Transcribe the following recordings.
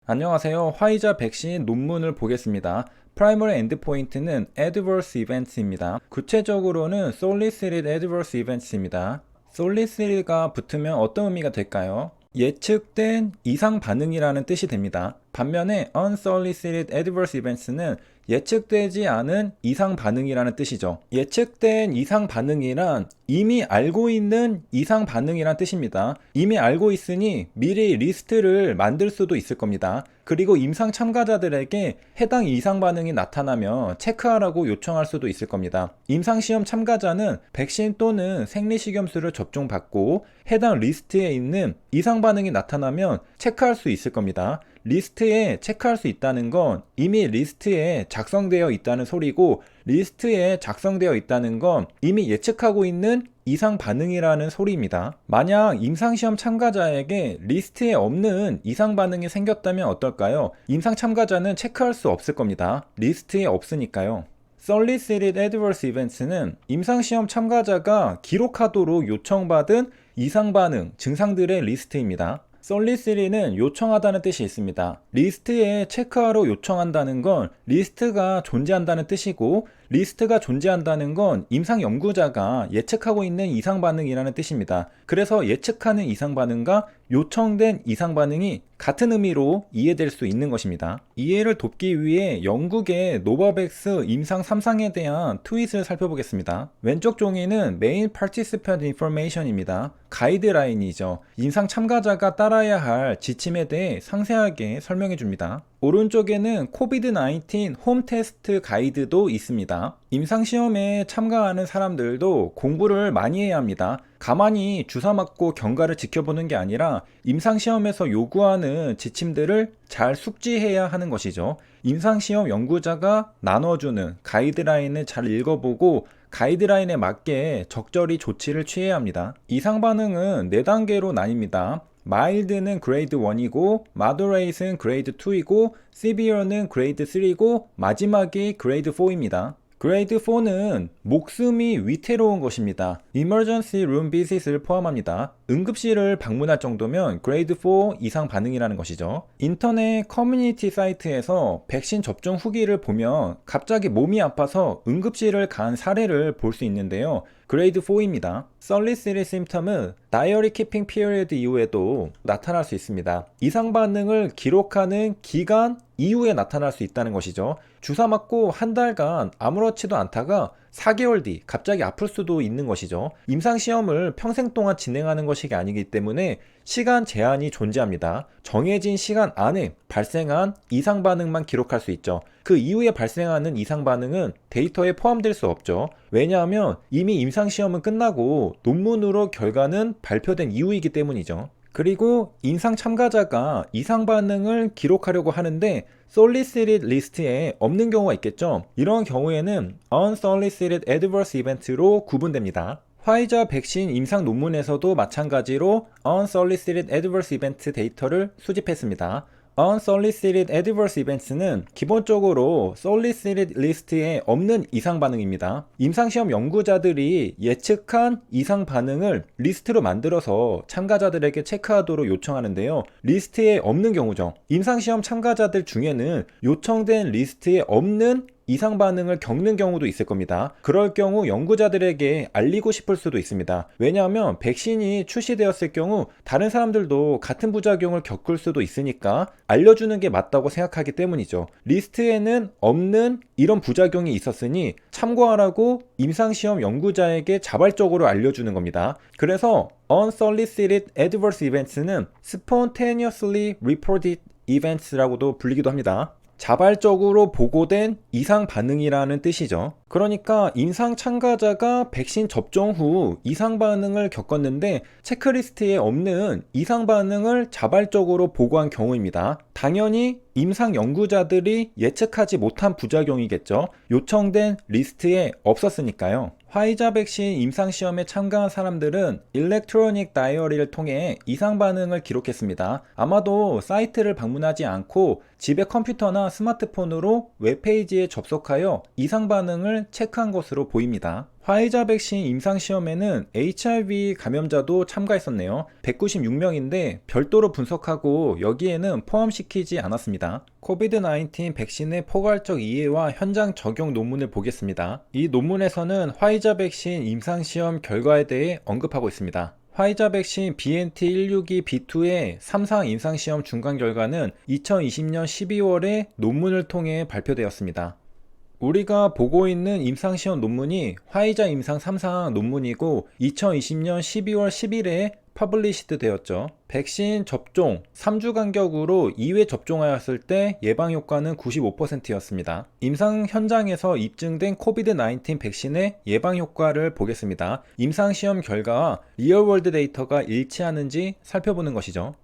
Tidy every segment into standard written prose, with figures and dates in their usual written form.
안녕하세요. 화이자 백신 논문을 보겠습니다. Primary endpoint는 adverse events입니다. 구체적으로는 solicited adverse events입니다. solicited가 붙으면 어떤 의미가 될까요? 예측된 이상 반응이라는 뜻이 됩니다. 반면에 unsolicited adverse events는 예측되지 않은 이상 반응이라는 뜻이죠. 예측된 이상 반응이란 이미 알고 있는 이상 반응이란 뜻입니다. 이미 알고 있으니 미리 리스트를 만들 수도 있을 겁니다. 그리고 임상 참가자들에게 해당 이상 반응이 나타나면 체크하라고 요청할 수도 있을 겁니다. 임상시험 참가자는 백신 또는 생리식염수를 접종받고 해당 리스트에 있는 이상 반응이 나타나면 체크할 수 있을 겁니다. 리스트에 체크할 수 있다는 건 이미 리스트에 작성되어 있다는 소리고, 리스트에 작성되어 있다는 건 이미 예측하고 있는 이상 반응이라는 소리입니다. 만약 임상시험 참가자에게 리스트에 없는 이상 반응이 생겼다면 어떨까요? 임상 참가자는 체크할 수 없을 겁니다. 리스트에 없으니까요. Solicited Adverse Events는 임상시험 참가자가 기록하도록 요청받은 이상 반응, 증상들의 리스트입니다. solicit는 요청하다는 뜻이 있습니다. 리스트에 체크하러 요청한다는 건 리스트가 존재한다는 뜻이고, 리스트가 존재한다는 건 임상 연구자가 예측하고 있는 이상 반응이라는 뜻입니다. 그래서 예측하는 이상 반응과 요청된 이상 반응이 같은 의미로 이해될 수 있는 것입니다. 이해를 돕기 위해 영국의 노바백스 임상 3상에 대한 트윗을 살펴보겠습니다. 왼쪽 종이는 Main Participant Information입니다. 가이드라인이죠. 임상 참가자가 따라야 할 지침에 대해 상세하게 설명해 줍니다. 오른쪽에는 코비드-19 홈 테스트 가이드도 있습니다. 임상시험에 참가하는 사람들도 공부를 많이 해야 합니다. 가만히 주사 맞고 경과를 지켜보는 게 아니라 임상시험에서 요구하는 지침들을 잘 숙지해야 하는 것이죠. 임상시험 연구자가 나눠주는 가이드라인을 잘 읽어보고 가이드라인에 맞게 적절히 조치를 취해야 합니다. 이상 반응은 4단계로 나뉩니다. 마일드는 그레이드 1이고, 마더레이트는 그레이드 2이고, 시비어는 그레이드 3이고, 마지막이 그레이드 4입니다. 그레이드 4는 목숨이 위태로운 것입니다. Emergency Room Visit을 포함합니다. 응급실을 방문할 정도면 그레이드 4 이상 반응이라는 것이죠. 인터넷 커뮤니티 사이트에서 백신 접종 후기를 보면 갑자기 몸이 아파서 응급실을 간 사례를 볼 수 있는데요. 그레이드 4입니다. Solicited Symptom은 Diary Keeping Period 이후에도 나타날 수 있습니다. 이상 반응을 기록하는 기간 이후에 나타날 수 있다는 것이죠. 주사 맞고 한 달간 아무렇지도 않다가 4개월 뒤 갑자기 아플 수도 있는 것이죠. 임상시험을 평생 동안 진행하는 것이 아니기 때문에 시간 제한이 존재합니다. 정해진 시간 안에 발생한 이상 반응만 기록할 수 있죠. 그 이후에 발생하는 이상 반응은 데이터에 포함될 수 없죠. 왜냐하면 이미 임상시험은 끝나고 논문으로 결과는 발표된 이후이기 때문이죠. 그리고 임상 참가자가 이상 반응을 기록하려고 하는데 solicited 리스트에 없는 경우가 있겠죠. 이런 경우에는 unsolicited adverse event로 구분됩니다. 화이자 백신 임상 논문에서도 마찬가지로 unsolicited adverse event 데이터를 수집했습니다. unsolicited adverse events는 기본적으로 solicited 리스트에 없는 이상 반응입니다. 임상시험 연구자들이 예측한 이상 반응을 리스트로 만들어서 참가자들에게 체크하도록 요청하는데요. 리스트에 없는 경우죠. 임상시험 참가자들 중에는 요청된 리스트에 없는 이상 반응을 겪는 경우도 있을 겁니다. 그럴 경우 연구자들에게 알리고 싶을 수도 있습니다. 왜냐하면 백신이 출시되었을 경우 다른 사람들도 같은 부작용을 겪을 수도 있으니까 알려주는 게 맞다고 생각하기 때문이죠. 리스트에는 없는 이런 부작용이 있었으니 참고하라고 임상시험 연구자에게 자발적으로 알려주는 겁니다. 그래서 unsolicited adverse events는 spontaneously reported events라고도 불리기도 합니다. 자발적으로 보고된 이상 반응이라는 뜻이죠. 그러니까 임상 참가자가 백신 접종 후 이상 반응을 겪었는데 체크리스트에 없는 이상 반응을 자발적으로 보고한 경우입니다. 당연히 임상 연구자들이 예측하지 못한 부작용이겠죠. 요청된 리스트에 없었으니까요. 화이자 백신 임상시험에 참가한 사람들은 일렉트로닉 다이어리를 통해 이상 반응을 기록했습니다. 아마도 사이트를 방문하지 않고 집의 컴퓨터나 스마트폰으로 웹페이지에 접속하여 이상 반응을 체크한 것으로 보입니다. 화이자 백신 임상시험에는 HIV 감염자도 참가했었네요. 196명인데 별도로 분석하고 여기에는 포함시키지 않았습니다. 코비드-19 백신의 포괄적 이해와 현장 적용 논문을 보겠습니다. 이 논문에서는 화이자 백신 임상시험 결과에 대해 언급하고 있습니다. 화이자 백신 BNT162B2의 3상 임상시험 중간 결과는 2020년 12월에 논문을 통해 발표되었습니다. 우리가 보고 있는 임상시험 논문이 화이자 임상 3상 논문이고 2020년 12월 10일에 퍼블리시드 되었죠. 백신 접종 3주 간격으로 2회 접종하였을 때 예방효과는 95%였습니다. 임상 현장에서 입증된 코비드-19 백신의 예방효과를 보겠습니다. 임상시험 결과와 리얼월드 데이터가 일치하는지 살펴보는 것이죠.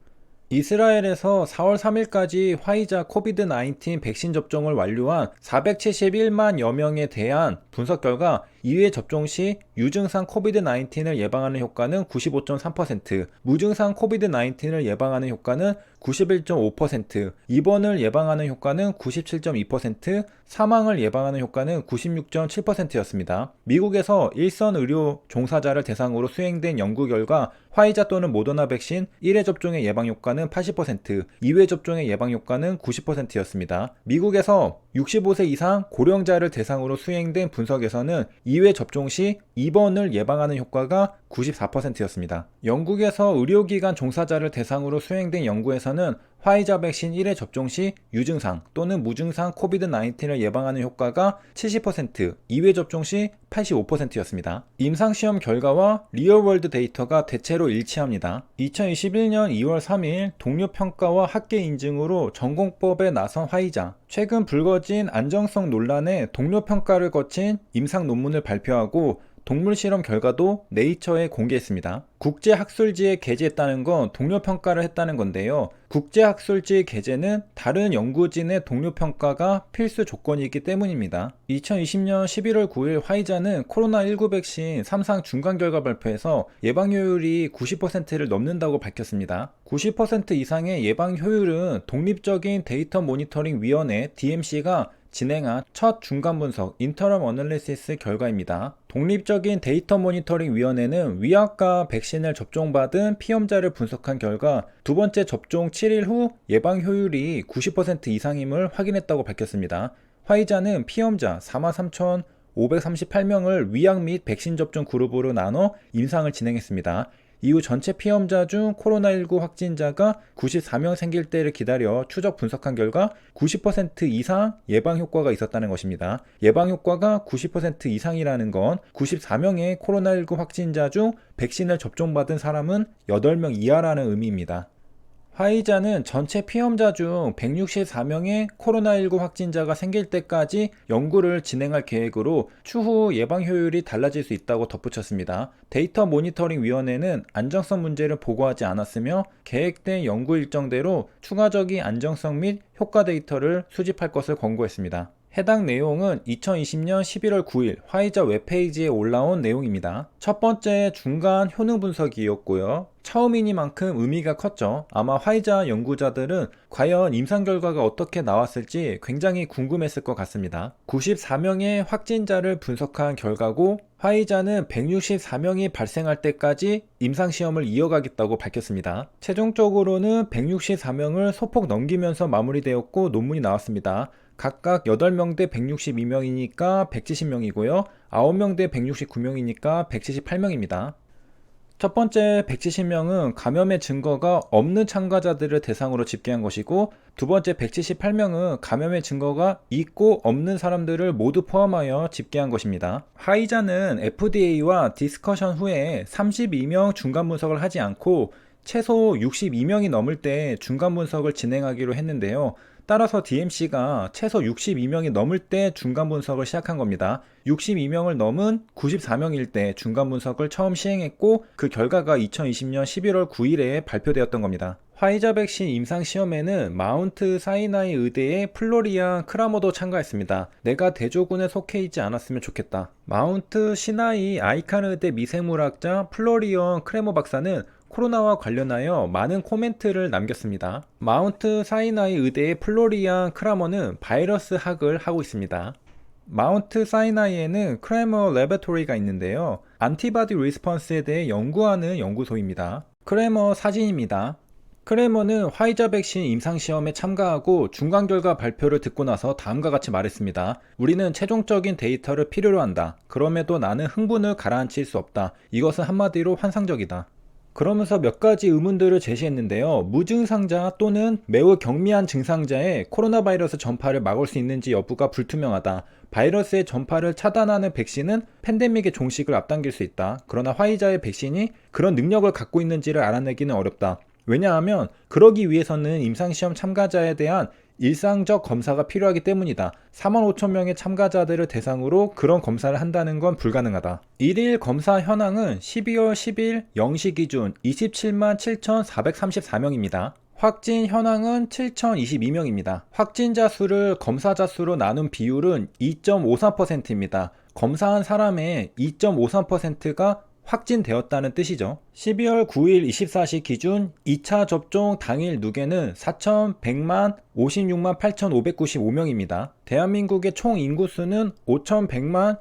이스라엘에서 4월 3일까지 화이자 코비드-19 백신 접종을 완료한 471만여 명에 대한 분석 결과 2회 접종 시 유증상 코비드-19을 예방하는 효과는 95.3%, 무증상 코비드-19을 예방하는 효과는 91.5%, 입원을 예방하는 효과는 97.2%, 사망을 예방하는 효과는 96.7%였습니다. 미국에서 일선 의료 종사자를 대상으로 수행된 연구 결과 화이자 또는 모더나 백신 1회 접종의 예방 효과는 80%, 2회 접종의 예방 효과는 90%였습니다. 미국에서 65세 이상 고령자를 대상으로 수행된 분석에서는 2회 접종 시 입원을 예방하는 효과가 94%였습니다. 영국에서 의료기관 종사자를 대상으로 수행된 연구에서는 화이자 백신 1회 접종 시 유증상 또는 무증상 코비드-19를 예방하는 효과가 70%, 2회 접종 시 85%였습니다. 임상시험 결과와 리얼월드 데이터가 대체로 일치합니다. 2021년 2월 3일 동료평가와 학계 인증으로 전공법에 나선 화이자, 최근 불거진 안정성 논란에 동료평가를 거친 임상 논문을 발표하고 동물 실험 결과도 네이처에 공개했습니다. 국제학술지에 게재했다는 건 동료평가를 했다는 건데요. 국제학술지 게재는 다른 연구진의 동료평가가 필수 조건이기 때문입니다. 2020년 11월 9일 화이자는 코로나19 백신 3상 중간 결과 발표에서 예방효율이 90%를 넘는다고 밝혔습니다. 90% 이상의 예방효율은 독립적인 데이터 모니터링 위원회 DMC가 진행한 첫 중간 분석 인터럼 어널리시스 결과입니다. 독립적인 데이터 모니터링 위원회는 위약과 백신을 접종받은 피험자를 분석한 결과 두 번째 접종 7일 후 예방 효율이 90% 이상임을 확인했다고 밝혔습니다. 화이자는 피험자 43,538명을 위약 및 백신 접종 그룹으로 나눠 임상을 진행했습니다. 이후 전체 피험자 중 코로나19 확진자가 94명 생길 때를 기다려 추적 분석한 결과 90% 이상 예방효과가 있었다는 것입니다. 예방효과가 90% 이상이라는 건 94명의 코로나19 확진자 중 백신을 접종받은 사람은 8명 이하라는 의미입니다. 화이자는 전체 피험자 중 164명의 코로나19 확진자가 생길 때까지 연구를 진행할 계획으로 추후 예방 효율이 달라질 수 있다고 덧붙였습니다. 데이터 모니터링 위원회는 안정성 문제를 보고하지 않았으며 계획된 연구 일정대로 추가적인 안정성 및 효과 데이터를 수집할 것을 권고했습니다. 해당 내용은 2020년 11월 9일 화이자 웹페이지에 올라온 내용입니다. 첫 번째 중간 효능 분석이었고요. 처음이니만큼 의미가 컸죠. 아마 화이자 연구자들은 과연 임상 결과가 어떻게 나왔을지 굉장히 궁금했을 것 같습니다. 94명의 확진자를 분석한 결과고 화이자는 164명이 발생할 때까지 임상시험을 이어가겠다고 밝혔습니다. 최종적으로는 164명을 소폭 넘기면서 마무리되었고 논문이 나왔습니다. 각각 8명 대 162명이니까 170명이고요. 9명 대 169명이니까 178명입니다. 첫 번째 170명은 감염의 증거가 없는 참가자들을 대상으로 집계한 것이고 두 번째 178명은 감염의 증거가 있고 없는 사람들을 모두 포함하여 집계한 것입니다. 화이자는 FDA와 디스커션 후에 32명 중간 분석을 하지 않고 최소 62명이 넘을 때 중간 분석을 진행하기로 했는데요. 따라서 DMC가 최소 62명이 넘을 때 중간 분석을 시작한 겁니다. 62명을 넘은 94명일 때 중간 분석을 처음 시행했고 그 결과가 2020년 11월 9일에 발표되었던 겁니다. 화이자 백신 임상 시험에는 마운트 사이나이 의대의 플로리안 크라머도 참가했습니다. 내가 대조군에 속해 있지 않았으면 좋겠다. 마운트 시나이 아이칸 의대 미생물학자 플로리안 크레머 박사는 코로나와 관련하여 많은 코멘트를 남겼습니다. 마운트 사이나이 의대의 플로리안 크라머는 바이러스 학을 하고 있습니다. 마운트 사이나이에는 크레머 레버토리가 있는데요. 안티바디 리스폰스에 대해 연구하는 연구소입니다. 크레머 사진입니다. 크레머는 화이자 백신 임상시험에 참가하고 중간 결과 발표를 듣고 나서 다음과 같이 말했습니다. 우리는 최종적인 데이터를 필요로 한다. 그럼에도 나는 흥분을 가라앉힐 수 없다. 이것은 한마디로 환상적이다. 그러면서 몇 가지 의문들을 제시했는데요. 무증상자 또는 매우 경미한 증상자의 코로나 바이러스 전파를 막을 수 있는지 여부가 불투명하다. 바이러스의 전파를 차단하는 백신은 팬데믹의 종식을 앞당길 수 있다. 그러나 화이자의 백신이 그런 능력을 갖고 있는지를 알아내기는 어렵다. 왜냐하면 그러기 위해서는 임상시험 참가자에 대한 일상적 검사가 필요하기 때문이다. 4만 5천 명의 참가자들을 대상으로 그런 검사를 한다는 건 불가능하다. 1일 검사 현황은 12월 10일 0시 기준 27만 7,434명입니다. 확진 현황은 7,022명입니다. 확진자 수를 검사자 수로 나눈 비율은 2.53%입니다. 검사한 사람의 2.53%가 확진되었다는 뜻이죠. 12월 9일 24시 기준 2차 접종 당일 누계는 4,100만 56만 8,595명입니다. 대한민국의 총 인구수는 5,100만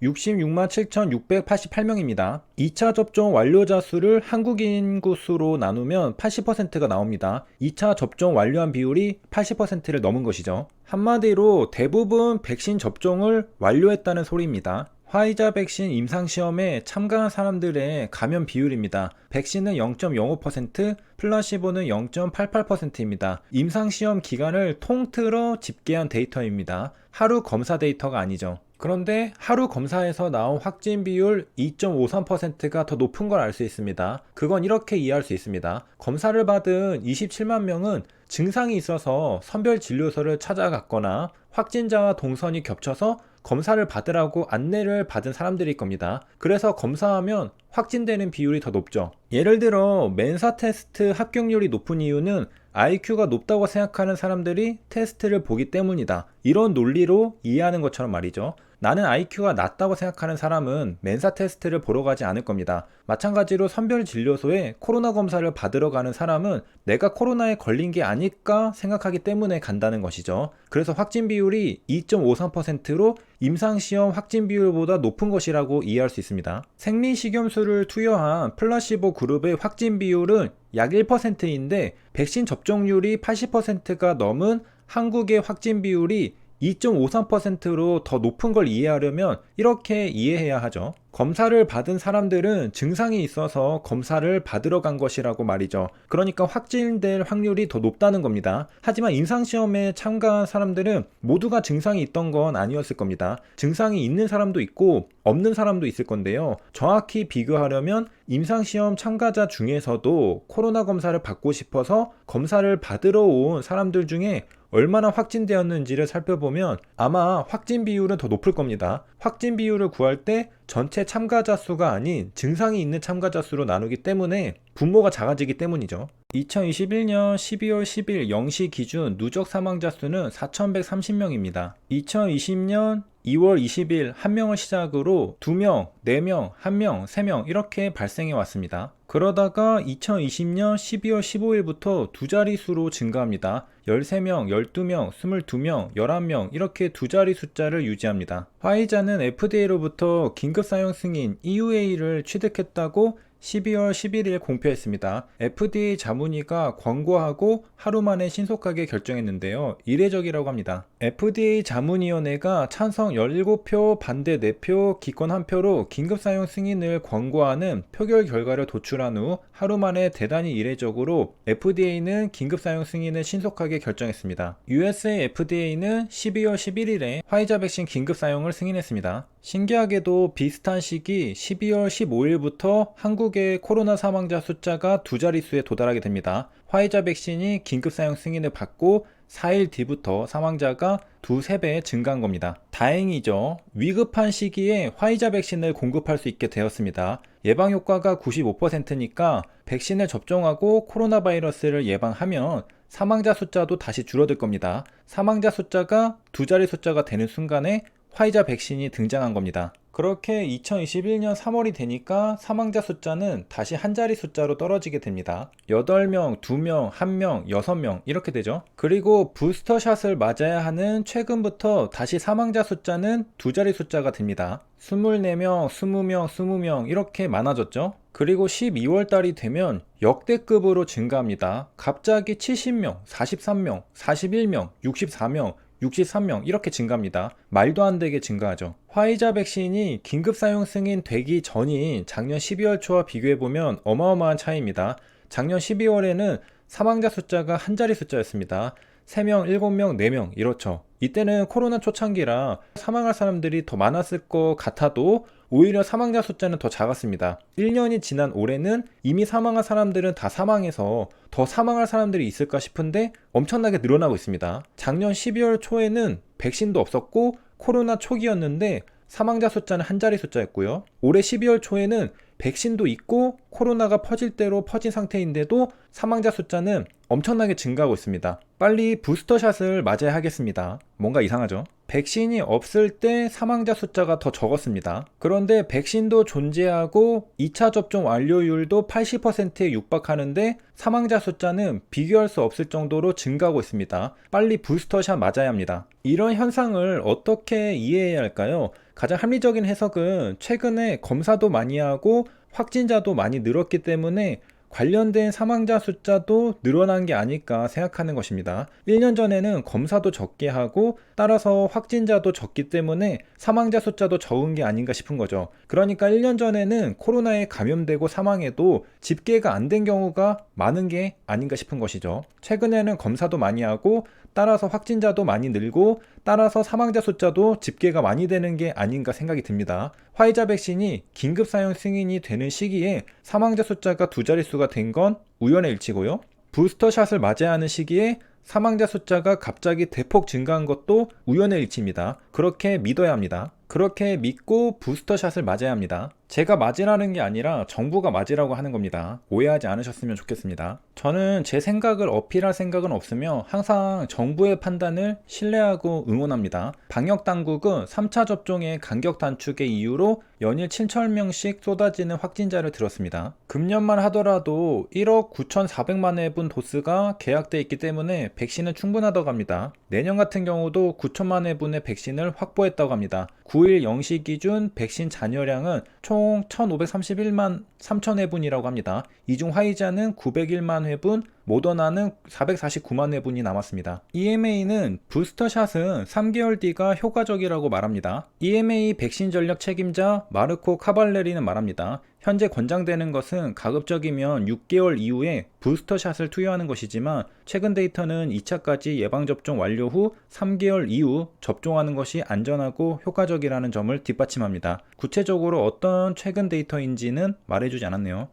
66만 7,688명입니다. 2차 접종 완료자 수를 한국 인구 수로 나누면 80%가 나옵니다. 2차 접종 완료한 비율이 80%를 넘은 것이죠. 한마디로 대부분 백신 접종을 완료했다는 소리입니다. 화이자 백신 임상시험에 참가한 사람들의 감염 비율입니다. 백신은 0.05%, 플라시보는 0.88%입니다. 임상시험 기간을 통틀어 집계한 데이터입니다. 하루 검사 데이터가 아니죠. 그런데 하루 검사에서 나온 확진 비율 2.53%가 더 높은 걸 알 수 있습니다. 그건 이렇게 이해할 수 있습니다. 검사를 받은 27만 명은 증상이 있어서 선별진료소를 찾아갔거나 확진자와 동선이 겹쳐서 검사를 받으라고 안내를 받은 사람들일 겁니다. 그래서 검사하면 확진되는 비율이 더 높죠. 예를 들어 멘사 테스트 합격률이 높은 이유는 IQ가 높다고 생각하는 사람들이 테스트를 보기 때문이다. 이런 논리로 이해하는 것처럼 말이죠. 나는 IQ가 낮다고 생각하는 사람은 멘사 테스트를 보러 가지 않을 겁니다. 마찬가지로 선별진료소에 코로나 검사를 받으러 가는 사람은 내가 코로나에 걸린 게 아닐까 생각하기 때문에 간다는 것이죠. 그래서 확진 비율이 2.53%로 임상시험 확진 비율보다 높은 것이라고 이해할 수 있습니다. 생리식염수를 투여한 플라시보 그룹의 확진 비율은 약 1%인데 백신 접종률이 80%가 넘은 한국의 확진 비율이 2.53%로 더 높은 걸 이해하려면 이렇게 이해해야 하죠. 검사를 받은 사람들은 증상이 있어서 검사를 받으러 간 것이라고 말이죠. 그러니까 확진될 확률이 더 높다는 겁니다. 하지만 임상시험에 참가한 사람들은 모두가 증상이 있던 건 아니었을 겁니다. 증상이 있는 사람도 있고 없는 사람도 있을 건데요. 정확히 비교하려면 임상시험 참가자 중에서도 코로나 검사를 받고 싶어서 검사를 받으러 온 사람들 중에 얼마나 확진되었는지를 살펴보면 아마 확진 비율은 더 높을 겁니다. 확진 비율을 구할 때 전체 참가자 수가 아닌 증상이 있는 참가자 수로 나누기 때문에 분모가 작아지기 때문이죠. 2021년 12월 10일 0시 기준 누적 사망자 수는 4,130명입니다. 2020년 2월 20일 1명을 시작으로 2명, 4명, 1명, 3명 이렇게 발생해 왔습니다. 그러다가 2020년 12월 15일부터 두 자릿수로 증가합니다. 13명, 12명, 22명, 11명 이렇게 두 자리 숫자를 유지합니다. 화이자는 FDA로부터 긴급 사용 승인 EUA를 취득했다고 12월 11일 공표했습니다. FDA 자문위가 권고하고 하루 만에 신속하게 결정했는데요. 이례적이라고 합니다. FDA 자문위원회가 찬성 17표, 반대 4표, 기권 1표로 긴급사용 승인을 권고하는 표결 결과를 도출한 후 하루 만에 대단히 이례적으로 FDA는 긴급사용 승인을 신속하게 결정했습니다. USA FDA는 12월 11일에 화이자 백신 긴급사용을 승인했습니다. 신기하게도 비슷한 시기 12월 15일부터 한국의 코로나 사망자 숫자가 두 자릿수에 도달하게 됩니다. 화이자 백신이 긴급사용 승인을 받고 4일 뒤부터 사망자가 2~3배 증가한 겁니다. 다행이죠. 위급한 시기에 화이자 백신을 공급할 수 있게 되었습니다. 예방 효과가 95%니까 백신을 접종하고 코로나 바이러스를 예방하면 사망자 숫자도 다시 줄어들 겁니다. 사망자 숫자가 두 자리 숫자가 되는 순간에 화이자 백신이 등장한 겁니다. 그렇게 2021년 3월이 되니까 사망자 숫자는 다시 한 자리 숫자로 떨어지게 됩니다. 8명, 2명, 1명, 6명 이렇게 되죠. 그리고 부스터샷을 맞아야 하는 최근부터 다시 사망자 숫자는 두 자리 숫자가 됩니다. 24명, 20명, 20명 이렇게 많아졌죠. 그리고 12월 달이 되면 역대급으로 증가합니다. 갑자기 70명, 43명, 41명, 64명, 63명 이렇게 증가합니다. 말도 안 되게 증가하죠. 화이자 백신이 긴급 사용 승인 되기 전인 작년 12월 초와 비교해보면 어마어마한 차이입니다. 작년 12월에는 사망자 숫자가 한 자리 숫자였습니다. 3명, 7명, 4명 이렇죠. 이때는 코로나 초창기라 사망할 사람들이 더 많았을 것 같아도 오히려 사망자 숫자는 더 작았습니다. 1년이 지난 올해는 이미 사망한 사람들은 다 사망해서 더 사망할 사람들이 있을까 싶은데 엄청나게 늘어나고 있습니다. 작년 12월 초에는 백신도 없었고 코로나 초기였는데 사망자 숫자는 한 자리 숫자였고요. 올해 12월 초에는 백신도 있고 코로나가 퍼질 대로 퍼진 상태인데도 사망자 숫자는 엄청나게 증가하고 있습니다. 빨리 부스터샷을 맞아야 하겠습니다. 뭔가 이상하죠? 백신이 없을 때 사망자 숫자가 더 적었습니다. 그런데 백신도 존재하고 2차 접종 완료율도 80%에 육박하는데 사망자 숫자는 비교할 수 없을 정도로 증가하고 있습니다. 빨리 부스터샷 맞아야 합니다. 이런 현상을 어떻게 이해해야 할까요? 가장 합리적인 해석은 최근에 검사도 많이 하고 확진자도 많이 늘었기 때문에 관련된 사망자 숫자도 늘어난 게 아닐까 생각하는 것입니다. 1년 전에는 검사도 적게 하고 따라서 확진자도 적기 때문에 사망자 숫자도 적은 게 아닌가 싶은 거죠. 그러니까 1년 전에는 코로나에 감염되고 사망해도 집계가 안 된 경우가 많은 게 아닌가 싶은 것이죠. 최근에는 검사도 많이 하고 따라서 확진자도 많이 늘고 따라서 사망자 숫자도 집계가 많이 되는 게 아닌가 생각이 듭니다. 화이자 백신이 긴급 사용 승인이 되는 시기에 사망자 숫자가 두 자릿수가 된 건 우연의 일치고요. 부스터샷을 맞아야 하는 시기에 사망자 숫자가 갑자기 대폭 증가한 것도 우연의 일치입니다. 그렇게 믿어야 합니다. 그렇게 믿고 부스터샷을 맞아야 합니다. 제가 맞으라는 게 아니라 정부가 맞으라고 하는 겁니다. 오해하지 않으셨으면 좋겠습니다. 저는 제 생각을 어필할 생각은 없으며 항상 정부의 판단을 신뢰하고 응원합니다. 방역당국은 3차 접종의 간격 단축의 이유로 연일 7,000명씩 쏟아지는 확진자를 들었습니다. 금년만 하더라도 1억 9,400만 회분 도스가 계약돼 있기 때문에 백신은 충분하다고 합니다. 내년 같은 경우도 9천만 회분의 백신을 확보했다고 합니다. 9일 0시 기준 백신 잔여량은 총 1,531만 3천 회분이라고 합니다. 이 중 화이자는 901만 회분, 모더나는 449만 회분이 남았습니다. EMA는 부스터샷은 3개월 뒤가 효과적이라고 말합니다. EMA 백신 전략 책임자 마르코 카발레리는 말합니다. 현재 권장되는 것은 가급적이면 6개월 이후에 부스터샷을 투여하는 것이지만 최근 데이터는 2차까지 예방접종 완료 후 3개월 이후 접종하는 것이 안전하고 효과적이라는 점을 뒷받침합니다. 구체적으로 어떤 최근 데이터인지는 말해주지 않았네요.